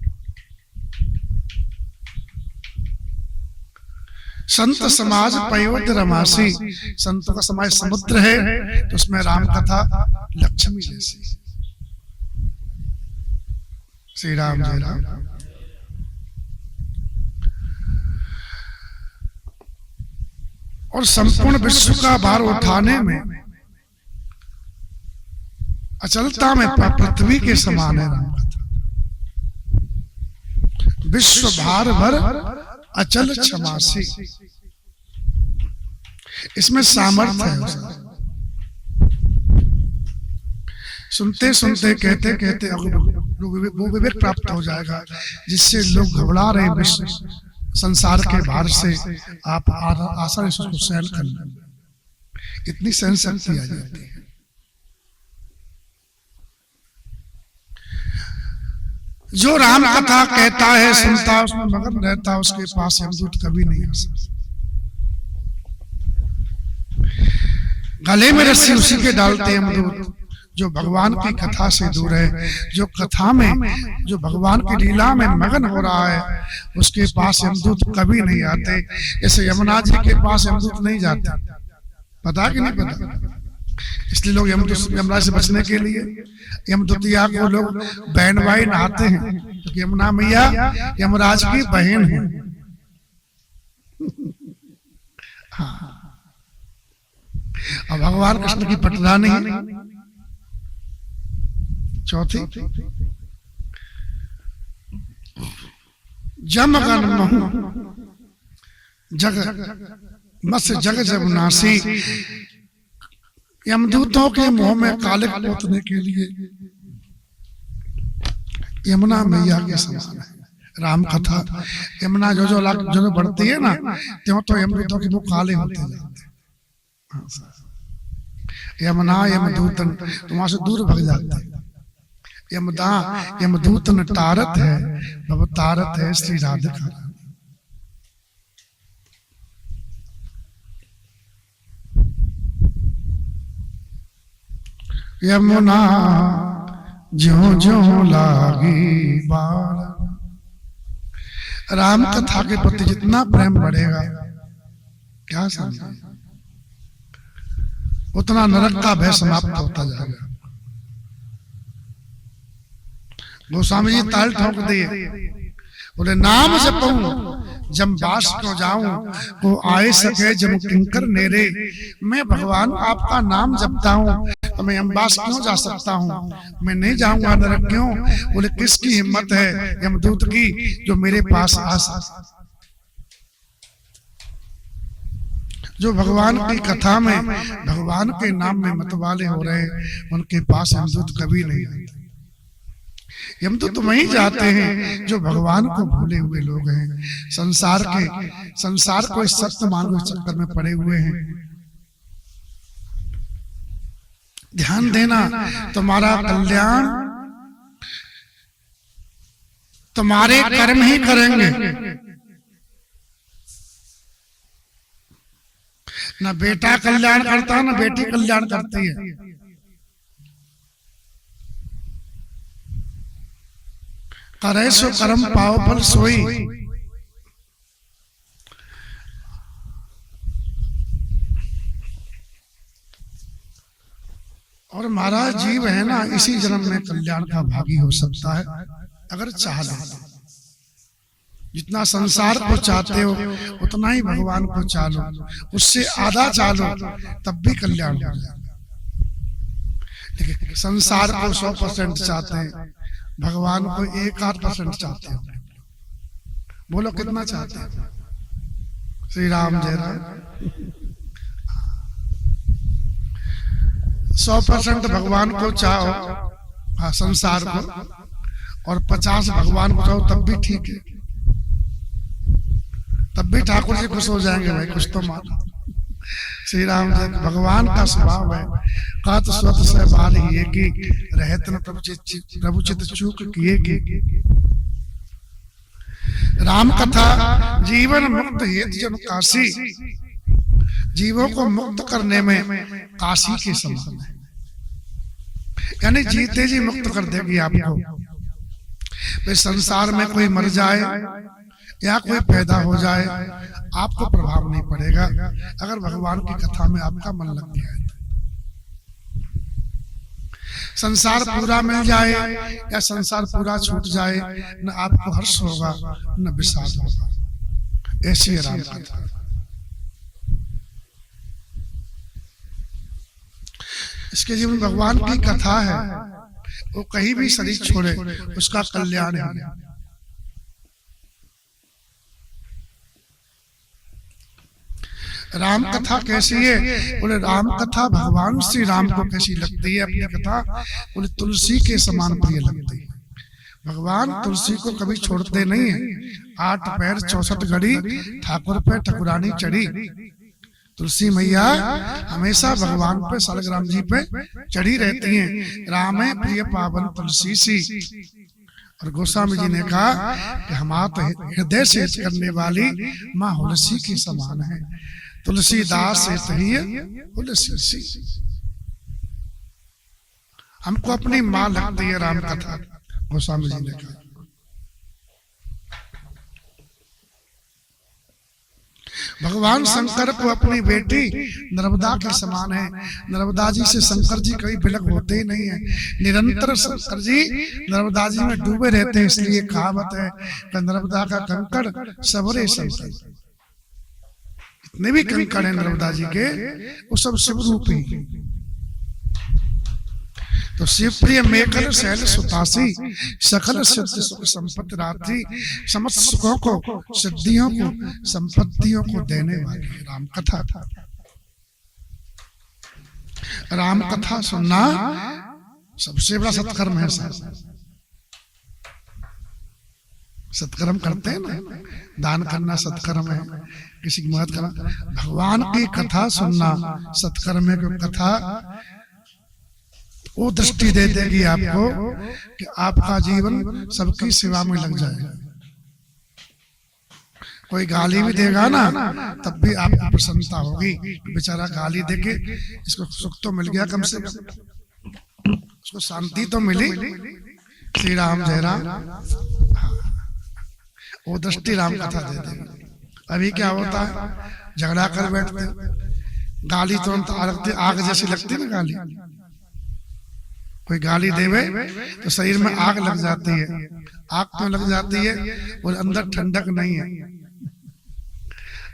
Speaker 1: संत समाज पयोध रमासी, संतों का समाज समुद्र है, तो उसमें राम कथा लक्ष्मी जैसी। श्री राम जय राम। और संपूर्ण विश्व का भार उठाने में, अचलता में पृथ्वी के समान है राम कथा। विश्व भार भर अचल क्षमासी, इसमें सामर्थ्य है। सुनते सुनते, कहते कहते वो विवेक प्राप्त हो जाएगा, जिससे लोग घबरा रहे विश्व संसार के भार से, आप आसानी से उसको सहन कर लेंगे। इतनी सहन शक्ति आ जाती है। जो राम कथा कहता है, सुनता है, उसमें मगन रहता है, उसके पास यमदूत कभी नहीं आ सकता। गले में रस्सी उसी के डालते यमदूत जो भगवान की कथा से दूर है, जो कथा में, जो भगवान की लीला में मगन हो रहा है, उसके पास यमदूत कभी नहीं आते। जैसे यमुना जी के पास यमदूत नहीं जाते, पता कि नहीं पता? इसलिए लोग यमुना से बचने के लिए यमदूतिया को लोग बहन भाई नहाते हैं, क्योंकि यमुना मैया यमराज की बहन है। हाँ। और भगवान कृष्ण की पटरानी चौथी, जमगन महु जग मस जग जमुनासी, यमदूतों के मुंह में कालिक पोतने के लिए यमुना मैया के समान है राम कथा। यमुना जो जो बढ़ती है ना, त्यों तो यमदूतों के मुंह काले होते जाते हैं। यमुना यमदूतन तो वहां से दूर भग जाते हैं। यमदूतन तारत है, भव तारत है श्री राधिका। यमुना ज्यों ज्यों लागी बार। राम कथा के प्रति जितना प्रेम बढ़ेगा, क्या समझे, उतना नरक का भय समाप्त होता जाएगा। गोस्वामी जी ताल ठोक दिए, बोले नाम जपऊं जम बास क्यों जाऊं, को आए सके जम किंकर नेरे। मैं भगवान आपका नाम जपता हूं तो मैं यमबास क्यों जा सकता हूं, मैं नहीं जाऊंगा नरक क्यों। बोले किसकी हिम्मत है यमदूत की जो मेरे पास आ सकता। जो भगवान की कथा में भगवान के नाम में मतवाले हो रहे, उनके पास यमदूत कभी नहीं आते। यमदूत तो वहीं जाते हैं जो भगवान को भूले हुए लोग हैं, संसार को इस सत्य मार्ग के चक्कर में पड़े हुए हैं। ध्यान देना, तुम्हारा कल्याण तुम्हारे कर्म ही करेंगे। ना बेटा कल्याण करता ना बेटी कल्याण करती है। करे सो कर्म पाओ फल सोई। और महाराज जीव है ना, इसी जन्म में कल्याण का भागी हो सकता है अगर चाह ले। जितना संसार को चाहते हो उतना ही भगवान को चालो, उससे आधा चालो तब भी कल्याण हो जाएगा। लेकिन संसार को 100% चाहते हैं, भगवान को 1-8% चाहते हो। बोलो कितना चाहते हैं? श्री राम जय राम। 100% भगवान को चाहो, हाँ संसार को, और 50 भगवान को चाहो तब भी ठीक है, तब भी ठाकुर जी खुश हो जाएंगे। भाई कुछ तो मानो। श्री राम जी भगवान का स्वभाव है, का तो स्वत से बाल ही की रहत न प्रभु चित चूक किए की। राम कथा जीवन मुक्त हेतु जन काशी, जीवों को मुक्त करने में काशी के समान है। यानी जीते जी मुक्त कर देगी आपको। वे संसार में कोई मर जाए या कोई पैदा हो जाए आपको प्रभाव नहीं पड़ेगा, अगर भगवान की कथा में आपका मन लग गया है। संसार पूरा मिल जाए या संसार पूरा छूट जाए, न आपको हर्ष होगा न विषाद होगा। ऐसी है राम कथा। इसके जीवन भगवान की कथा है, वो कहीं भी शरीर छोड़े उसका कल्याण है। राम कथा कैसी है? बोले राम कथा भगवान श्री राम को कैसी लगती है अपनी कथा? बोले तुलसी के समान प्रिय लगती है। भगवान तुलसी को कभी छोड़ते नहीं है। 8 पैर 64 घड़ी ठाकुर पे ठकुरानी चढ़ी। तुलसी मैया हमेशा भगवान पे सालग्राम जी पे चढ़ी रहती हैं। राम है प्रिय पावन तुलसी सी। और गोस्वामी जी ने कहा कि हमारा हृदय से करने वाली माँ तुलसी के समान है। तुलसीदास तुलसी। हमको अपनी माँ लगती है राम कथा, गोस्वामी जी ने कहा। भगवान शंकर को अपनी बेटी नर्मदा के समान है। नर्मदा जी से शंकर जी कभी विलग होते ही नहीं है। निरंतर शंकर जी नर्मदा जी में डूबे रहते हैं। इसलिए कहावत है कि नर्मदा का कंकड़ सबरे शंकर। जितने भी कंकड़ हैं नर्मदा जी के वो सब शिव रूपी। तो शिवप्रिय मेकल शैल सुतासी, सकल सिद्ध सुख संपत्ति रात्रि, समस्त सुखों को सिद्धियों को संपत्तियों को देने वाली राम कथा। राम कथा सुनना सबसे बड़ा सत्कर्म है। सत्कर्म करते हैं ना, दान करना सत्कर्म है, किसी की मदद करना। भगवान की कथा सुनना सत्कर्म है। क्योंकि कथा वो दृष्टि दे देगी आपको कि आपका जीवन सबकी सेवा में लग जाएगा। कोई गाली भी देगा ना तब भी आपको प्रसन्नता होगी। बेचारा गाली देके इसको सुख तो मिल गया कम से कम। उसको शांति तो मिली, श्री राम जय राम, वो दृष्टि राम कथा दे देगी। अभी क्या होता है, झगड़ा कर बैठते, गाली तुरंत आग जैसी लगती ना गाली, कोई गाली देवे तो शरीर में आग लग जाती है। आग क्यों लग जाती है, और अंदर ठंडक नहीं है।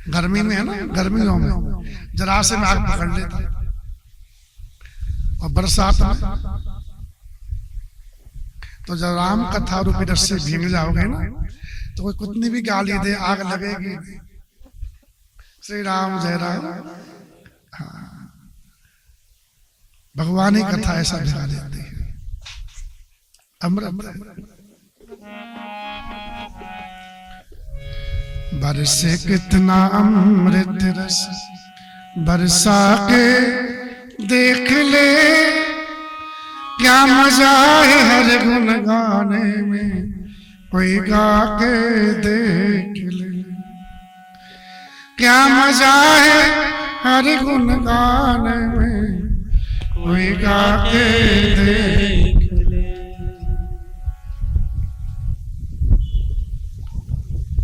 Speaker 1: गर्मी में है ना, गर्मियों में जरा से में आग पकड़ लेता है, और बरसात में तो जब राम कथा रूपी रस से भीग जाओगे ना, तो कोई कितनी भी गाली दे आग लगेगी। श्री राम जय राम। हाँ, भगवान ही कथा ऐसा भिगा देती है, अमृत। बरसे कितना अमृत रस बरसा के देख ले, क्या मजा है हर गुण गाने में, कोई गा के देख ले। क्या मजा है हर गुण गाने में, कोई गा के देख ले।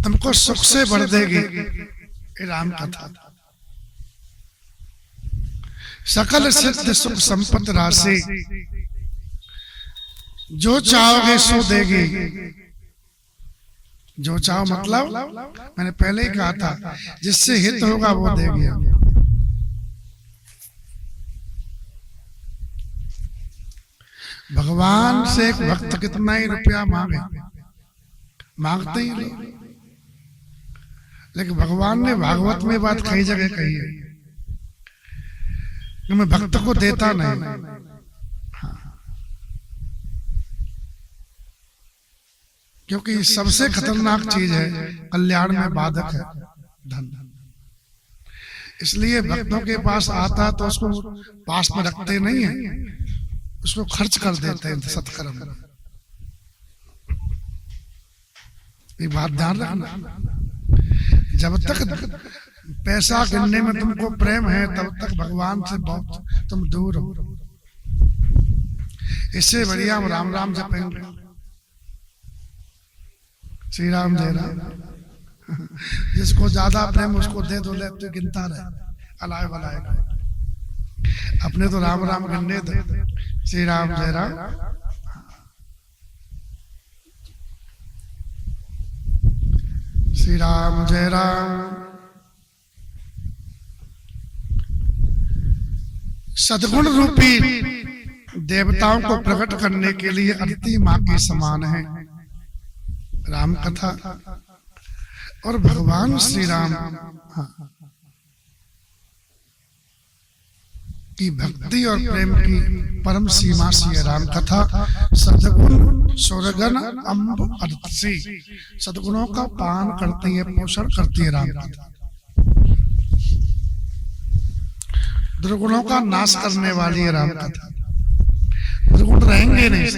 Speaker 1: तुमको सुख से भर देगी ये राम कथा। सकल सिद्ध सुख संपत्ति राशि, जो चाहोगे सो देगी। जो चाहो मतलब मैंने पहले ही कहा था, जिससे हित होगा वो देगी। भगवान से एक भक्त कितना ही रुपया मांगे, मांगते ही लोग, लेकिन भगवान ने भागवत में बात कई जगह कही है कि मैं भक्त को देता नहीं। क्योंकि सबसे खतरनाक चीज है, कल्याण में बाधक है धन। इसलिए भक्तों के पास आता तो उसको पास में रखते नहीं है, उसको खर्च कर देते हैं सत्कर्म में। ये बात ध्यान रखना, जब तक पैसा गिनने में तुमको प्रेम है, तब तक भगवान से बहुत तुम दूर हो। इससे बढ़िया हम राम राम जपेंगे, श्री राम जय राम। जिसको ज्यादा प्रेम उसको दे दो, ले तो गिनता रहे अलाय बलाय। अपने तो राम राम गिनने दो, श्री राम जय राम। श्री राम जय राम। सद्गुण रूपी देवताओं को प्रकट करने के लिए अदिति माँ के समान है राम कथा। और भगवान श्री राम की भक्ति और प्रेम की परम सीमा सी है राम कथा। सद्गुण सुरगन अम्ब अदिति, सद्गुणों का पान करती है, पोषण करती है राम कथा। दुर्गुणों का नाश करने वाली है राम कथा। दुर्गुण रहेंगे नहीं।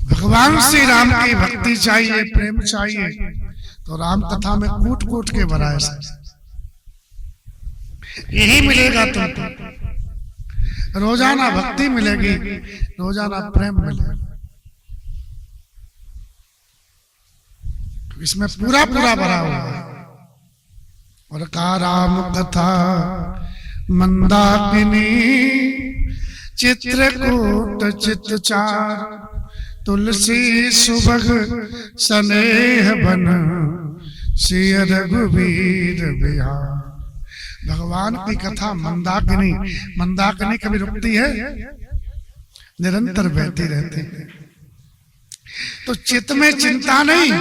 Speaker 1: भगवान श्री राम की भक्ति चाहिए, प्रेम चाहिए, तो राम कथा में कूट कूट के भरा है। यही मिलेगा तुमको, रोजाना भक्ति मिलेगी, रोजाना प्रेम मिलेगा। इसमें पूरा पूरा भरा हुआ है। और का राम कथा मंदाकिनी, चित्रकूट चित्तचार, तुलसी सुभग स्नेह बन, सिय रघुवीर बिहार। भगवान की कथा मंदाकिनी, मंदाकिनी कभी रुकती है, निरंतर बहती रहती है। तो चित्त में चिंता नहीं,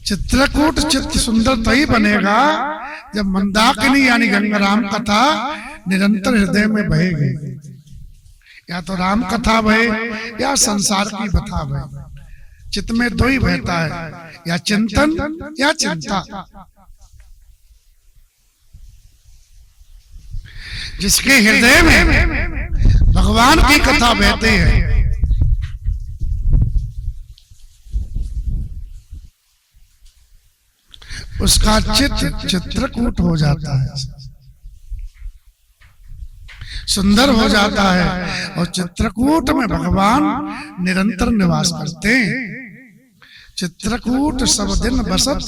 Speaker 1: चित्रकूट चित्त सुंदर तभी बनेगा जब मंदाकिनी यानी गंगा राम कथा निरंतर हृदय में बहेगी। या तो राम कथा बहे या संसार की कथा बहे। चित्त में दो ही बहता है, या चिंतन या चिंता। जिसके हृदय में भगवान की कथा बहते हैं, उसका चित्त चित्रकूट हो जाता है, सुंदर हो जाता है। और चित्रकूट में भगवान निरंतर निवास करते हैं। चित्रकूट सब दिन बसत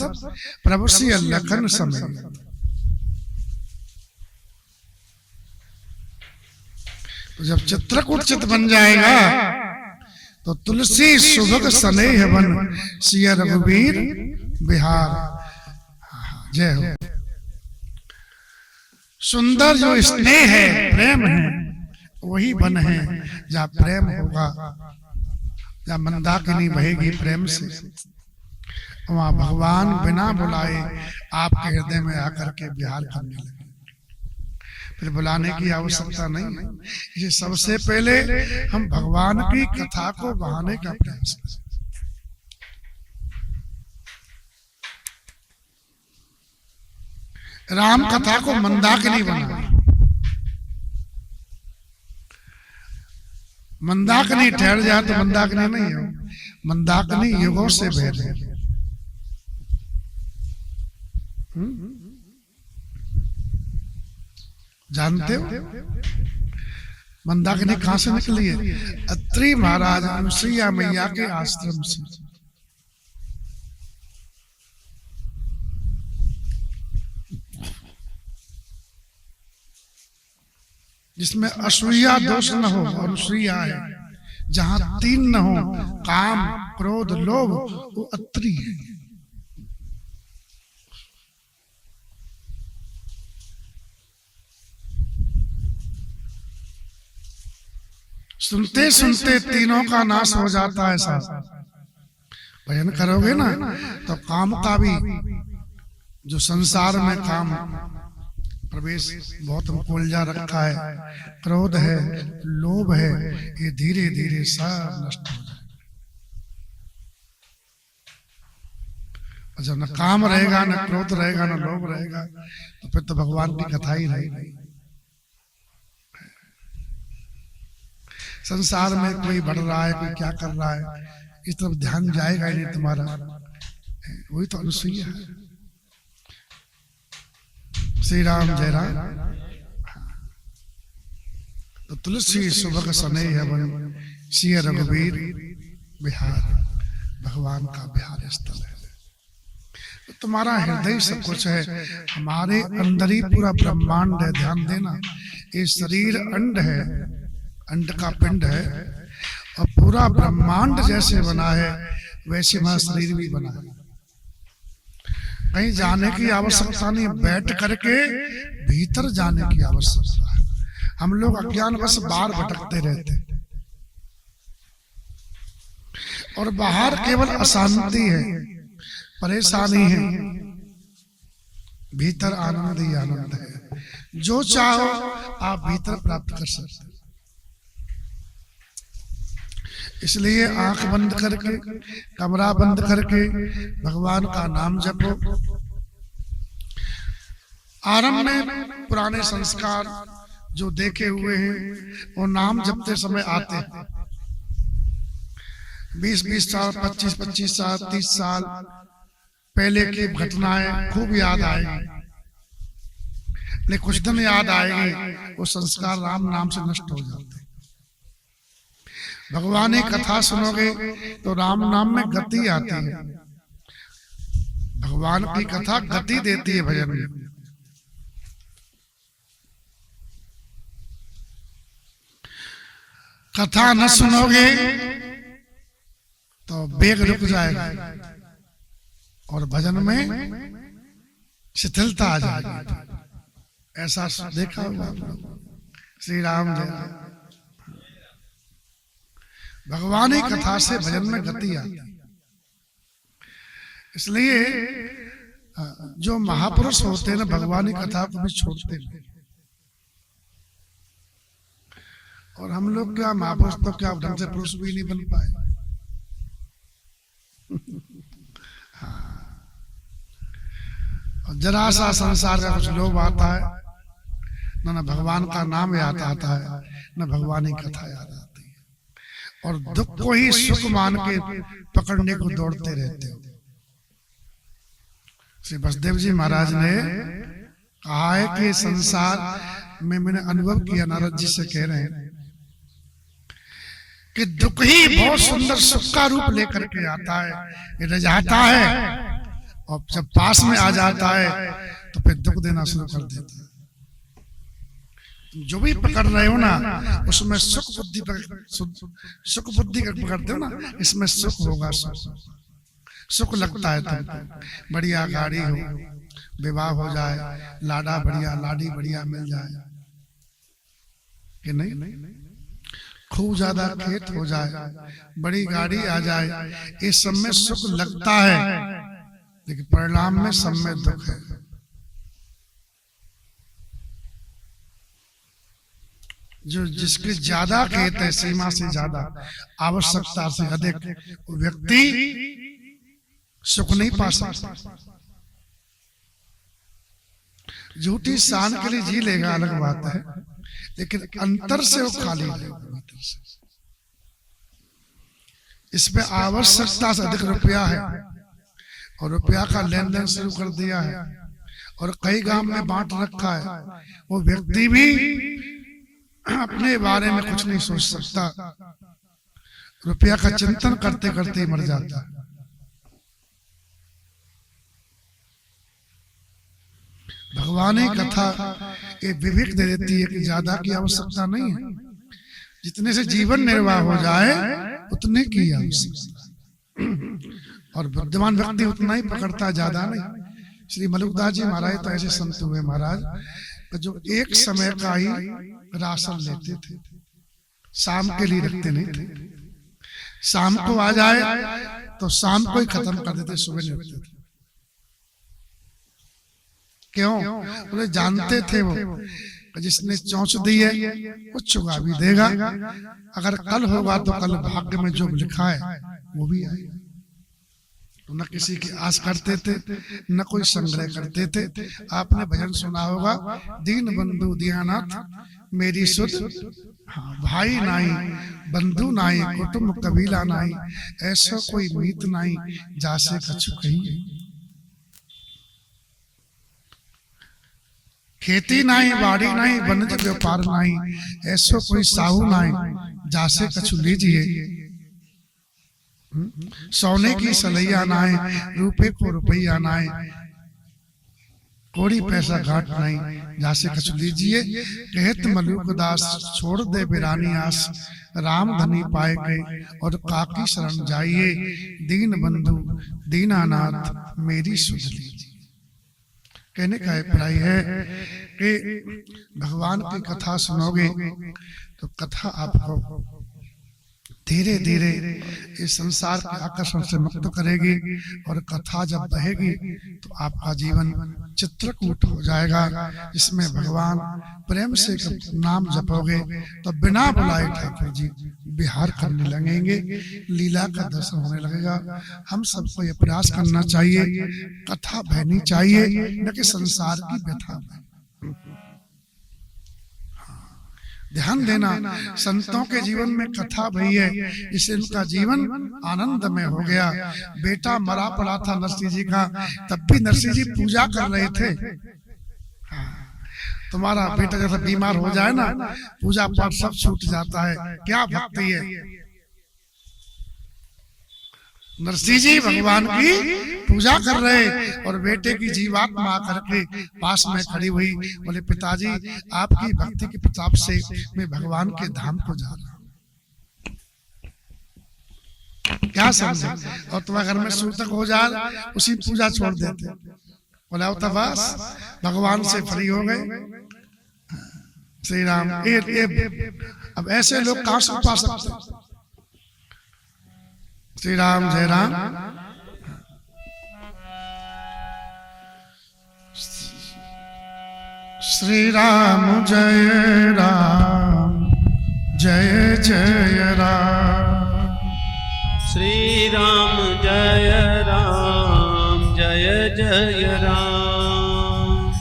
Speaker 1: प्रभु सिय लखन समय। तो जब चित्रकूट चित बन जाएगा तो तुलसी सुभग स्नेह वन सिय रघुवीर बिहार। जय हो। सुंदर जो स्नेह है, प्रेम है, वही वन है जहाँ प्रेम होगा, जहाँ मंदाकिनी बहेगी प्रेम से, वहां भगवान बिना बुलाए आपके हृदय में आकर के विहार करने लगे। फिर बुलाने की आवश्यकता नहीं है। ये सबसे पहले हम भगवान की कथा को बहाने का प्रयास करें। राम कथा को मंदाकिनी बना। मंदाकिनी ठहर जाए तो मंदाकिनी नहीं हो, मंदाकिनी युगों से भेद है। जानते हो मंदाकिनी कहां से निकली है? अत्रि महाराज अनुसुईया मैया के आश्रम से। जिसमें असूया दोष न हो, अनुसुईया है। जहां तीन न हो, काम क्रोध लोभ, वो अत्रि है। सुनते सुनते तीनों का नाश हो जाता है। साहब भजन करोगे ना तो काम का भी, जो संसार में काम प्रवेश बहुत हमको उलझा रखा है, क्रोध है, लोभ है, ये धीरे धीरे सब नष्ट हो जाए। जब न काम रहेगा, न क्रोध रहेगा, न लोभ रहेगा, तो फिर तो भगवान की कथा ही रहेगी। संसार में कोई बढ़ रहा है, कोई क्या कर रहा है, इस तरफ ध्यान जाएगा ही नहीं तुम्हारा। वही तो अनुसुईया है। श्री राम जय राम। तो तुलसी सुभग स्नेह वन सिय रघुवीर बिहार। भगवान का बिहार स्थल है। तो तुम्हारा हृदय सब कुछ है, हमारे अंदर ही पूरा ब्रह्मांड है। ध्यान देना, ये शरीर अंड है, अंड का पिंड है, और पूरा ब्रह्मांड जैसे बना है वैसे हमारा शरीर भी बना है। कहीं जाने की आवश्यकता नहीं, बैठ करके भीतर जाने की आवश्यकता है। हम लोग अज्ञानवश बाहर भटकते रहते हैं, और बाहर केवल अशांति है, परेशानी है, भीतर आनंद ही आनंद है। जो चाहो आप भीतर प्राप्त कर सकते हैं। इसलिए आंख बंद करके, कमरा बंद करके भगवान का नाम जपो। आरंभ में पुराने संस्कार जो देखे हुए हैं वो नाम जपते समय आते हैं। 20-20 साल, 25-25 साल, 30 साल पहले की घटनाएं खूब याद आएगी, लेकिन कुछ दिन याद आएगी, वो संस्कार राम नाम से नष्ट हो जाते हैं। भगवान की कथा सुनोगे तो राम नाम में गति आती है। भगवान की कथा गति देती है भजन में। कथा न सुनोगे तो वेग रुक जाएगा और भजन में शिथिलता आ जाएगी। ऐसा देखा होगा। श्री राम जय राम। भगवान की कथा से भजन में गति आती है। इसलिए जो महापुरुष होते हैं ना, भगवान की कथा को भी छोड़ते नहीं। और हम लोग क्या महापुरुष तो क्या ढंग से पुरुष भी नहीं बन पाए। हाँ। और जरा सा संसार का कुछ लोभ आता है, न भगवान का नाम याद आता है, न भगवान की कथा याद आती है, और दुख को ही सुख मान के पकड़ने को दौड़ते रहते हो। श्री वसुदेव जी महाराज ने कहा है कि संसार में मैंने अनुभव किया, नारद जी से कह रहे हैं कि दुख ही बहुत सुंदर सुख का रूप लेकर के आता है, ये रजाता है, और जब पास में आ जाता है तो फिर दुख देना शुरू कर देता है। जो भी पकड़ रहे हो ना, उसमें सुख बुद्धि पकड़ते हो ना, इसमें सुख होगा। सुख लगता है तुमको, बढ़िया गाड़ी हो, विवाह हो जाए, लाडा बढ़िया लाडी बढ़िया मिल जाए कि नहीं, खूब ज्यादा खेत हो जाए, बड़ी गाड़ी आ जाए, इस सब में सुख लगता है, लेकिन परिणाम में सब में दुख है। जो जिसके ज्यादा खेत है, सीमा से ज्यादा, आवश्यकता से अधिक, वो व्यक्ति सुख नहीं पा सकता। झूठी शान के लिए जी लेगा अलग बात है, लेकिन अंतर से वो खाली रहेगा, भीतर से। इसमें आवश्यकता से अधिक रुपया है और रुपया का लेन देन शुरू कर दिया है और कई गांव में बांट रखा है, वो व्यक्ति भी अपने बारे में कुछ नहीं सोच सकता, रुपया का चिंतन करते करते ही मर जाता है। भगवान की कथा एक विवेक दे देती है कि ज्यादा की आवश्यकता नहीं है, जितने से जीवन निर्वाह हो जाए उतने की आवश्यकता, और बुद्धिमान व्यक्ति उतना ही पकड़ता, ज्यादा नहीं। श्री मलुकदास जी महाराज तो ऐसे संत हुए महाराज जो एक समय का ही राशन लेते थे, शाम के लिए रखते नहीं थे। शाम को आ जाए तो शाम को ही खत्म कर देते, सुबह नहीं रखते थे। क्यों? बोले जानते थे वो जिसने चौंच दी है वो चुगा भी देगा, अगर कल होगा तो कल भाग्य में जो लिखा है वो भी आएगा। तो न किसी की आस करते थे, न कोई संग्रह करते थे। आपने भजन सुना होगा, दीन बंधु दीनानाथ मेरी सुध, हाँ, भाई नाई बंधु नाई कुटुंब कबीला नाई, ऐसा कोई मीत नाई जासे कछु कही। खेती नाई बाड़ी नाई वनिज व्यापार नाई, ऐसो कोई साहू नाई जासे कछु लीजिए। सोने की सलैया नाई रुपए को रुपया नाई, कोड़ी पैसा घाट नाई जासे कछु लीजिए। कहत मलुकदास छोड़ दे बिरानी आस, राम धनी पाए गए और काकी शरण जाइए। दीन बंधु दीनानाथ मेरी सुध लीजिए। कहने का अभिप्राय है कि भगवान की कथा सुनोगे तो कथा आपको धीरे धीरे इस संसार के आकर्षण से मुक्त करेगी, और कथा जब बहेगी तो आपका जीवन चित्रकूट हो जाएगा, जिसमें भगवान प्रेम से नाम जपोगे तो बिना बुलाए ठाकुर जी विहार करने लगेंगे, लीला का दर्शन होने लगेगा। हम सबको ये प्रयास करना चाहिए, कथा बहनी चाहिए, न कि संसार की व्यथा। ध्यान देना, संतों के जीवन में कथा भई है, इससे उनका जीवन आनंद में हो गया। बेटा मरा पड़ा था नरसिंह जी का, तब भी नरसिंह जी पूजा कर रहे थे। तुम्हारा बेटा जैसा बीमार हो जाए ना, पूजा पाठ सब छूट जाता है। क्या भक्ति है! नरसिंह जी भगवान की पूजा कर रहे और बेटे की जीवात्मा आकर के पास में खड़ी हुई, बोले पिताजी आपकी भक्ति के प्रताप से मैं भगवान के धाम को जा रहा हूँ। क्या समझे? और तुम्हारे घर में सूतक हो जाए उसी पूजा छोड़ देते। बोला तो बस भगवान से फ्री हो गए। श्री राम। अब ऐसे लोग कहां से पा सकते? श्री राम जय राम। श्री राम जय राम, जय जय राम।
Speaker 2: श्री राम जय राम, जय जय राम।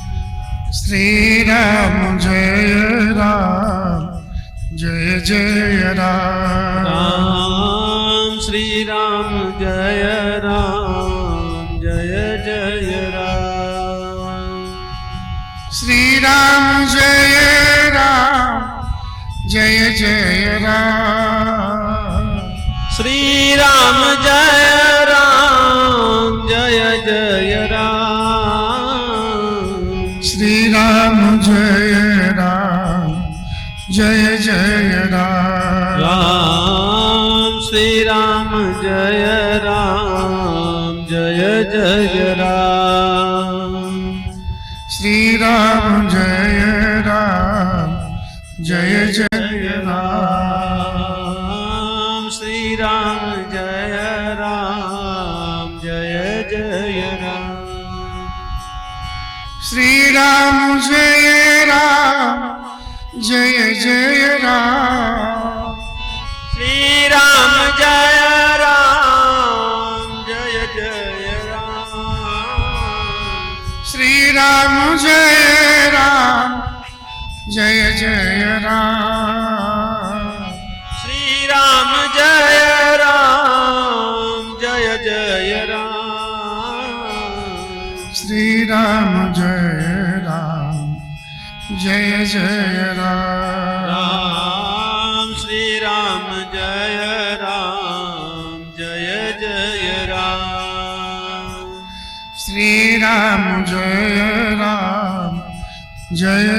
Speaker 1: श्री राम जय राम, जय जय
Speaker 2: श्री राम जय राम, जय जय राम।
Speaker 1: श्री राम जय जय राम।
Speaker 2: श्री राम जय जय राम।
Speaker 1: श्री राम जय जय
Speaker 2: राम। श्री राम जय जय राम।
Speaker 1: श्री राम जय जय राम।
Speaker 2: श्री राम जय जय राम।
Speaker 1: श्री राम जय जय राम।
Speaker 2: श्री राम जय जय राम।
Speaker 1: श्री राम जय जय राम।
Speaker 2: श्री राम जय जय राम।
Speaker 1: श्री राम जय जय राम।
Speaker 2: श्री राम जय जय राम।
Speaker 1: श्री राम जय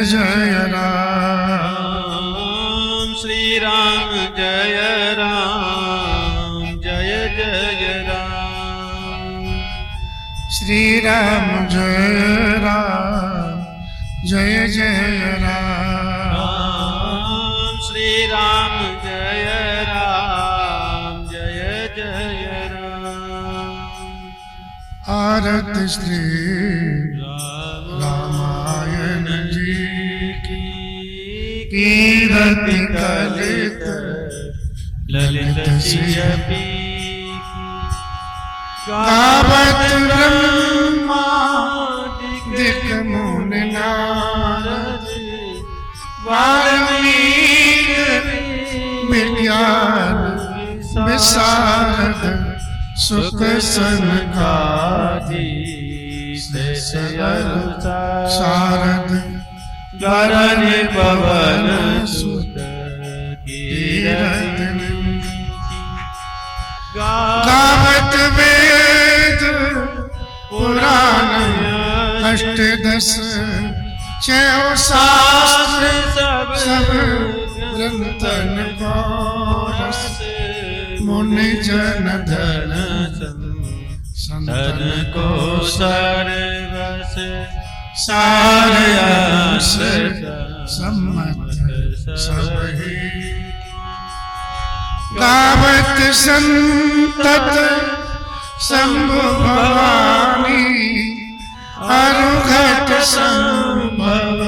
Speaker 1: जय राम।
Speaker 2: श्री राम जय जय राम।
Speaker 1: श्री राम जय जय राम।
Speaker 2: श्री राम जय जय राम।
Speaker 1: आरत श्री रामायण जी की कीरति कलित
Speaker 2: ललित सियपी
Speaker 1: गावत ब्रह्मा दिक मुनि नारद वाल्मीकि विज्ञान विशारद सुख सनकादि शारद
Speaker 2: गरज पवन सुत कीरत
Speaker 1: गावत वेद पुराण अष्टदश चौ शास्त्र सब ग्रंथन को मुनि जन धन संतन
Speaker 2: को सर्वस
Speaker 1: सारयस सम्मत सबहि गावत संतत शंभु भवानी अरुघट संभव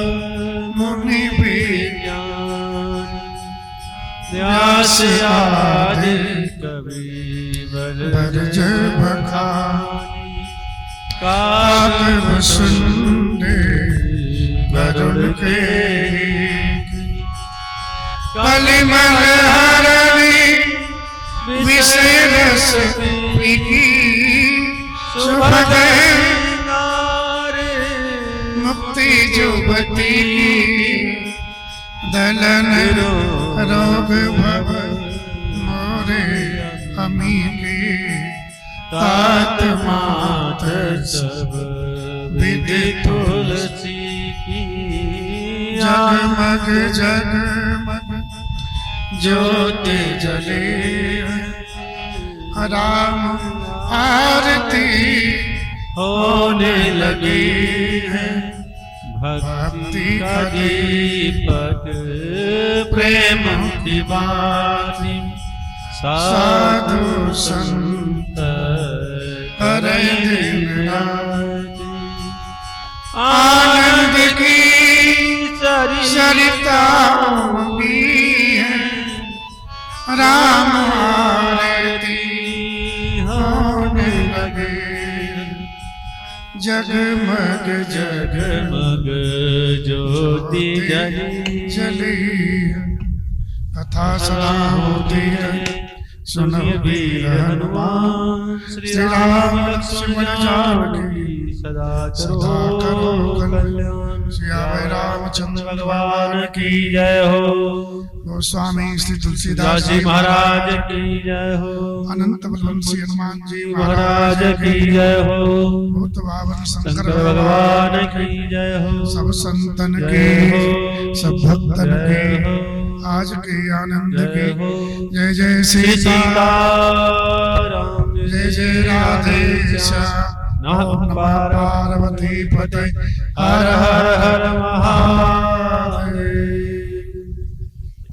Speaker 1: मुनि विज्ञान
Speaker 2: व्यास आदि कवि
Speaker 1: बरज बखानी काव्य सुंदे वरुण के कलिमल हरणी विषय रस पीकी सुभगे मुक्ति जुबती दलन रोग भव मोरे अमी के तात मात
Speaker 2: सब
Speaker 1: विधि
Speaker 2: तुलसी की
Speaker 1: जगमग जगमग ज्योति जले राम आरती
Speaker 2: होने लगी है भक्ति का दीपक प्रेम की बाती साधु संत करे दिन रात
Speaker 1: आनंद की सरिताओं की है राम आरती होने लगे जगमग
Speaker 2: जगमग ज्योति जली
Speaker 1: जली कथा सदा होती है सुन वीर हनुमान श्री राम लक्ष्मण जानकी
Speaker 2: सदा
Speaker 1: सदा करो
Speaker 2: कल्याण।
Speaker 1: सियावर रामचंद्र
Speaker 2: भगवान की जय हो।
Speaker 1: गोस्वामी श्री तुलसीदास
Speaker 2: दास जी महाराज की जय हो।
Speaker 1: अनंत बलवंशी हनुमान जी
Speaker 2: महाराज की जय हो।
Speaker 1: भूत भावन शंकर
Speaker 2: शंकर भगवान की जय हो।
Speaker 1: सब संतन
Speaker 2: जय
Speaker 1: के
Speaker 2: हो।
Speaker 1: सब भक्तन
Speaker 2: जय
Speaker 1: के
Speaker 2: हो।
Speaker 1: आज के आनंद
Speaker 2: जय
Speaker 1: के
Speaker 2: हो।
Speaker 1: जय जय श्री
Speaker 2: श्री
Speaker 1: सीता
Speaker 2: सीताराम
Speaker 1: जय जय राधे श्याम
Speaker 2: नमः
Speaker 1: पार्वती पते
Speaker 2: हर हर हर महादेव।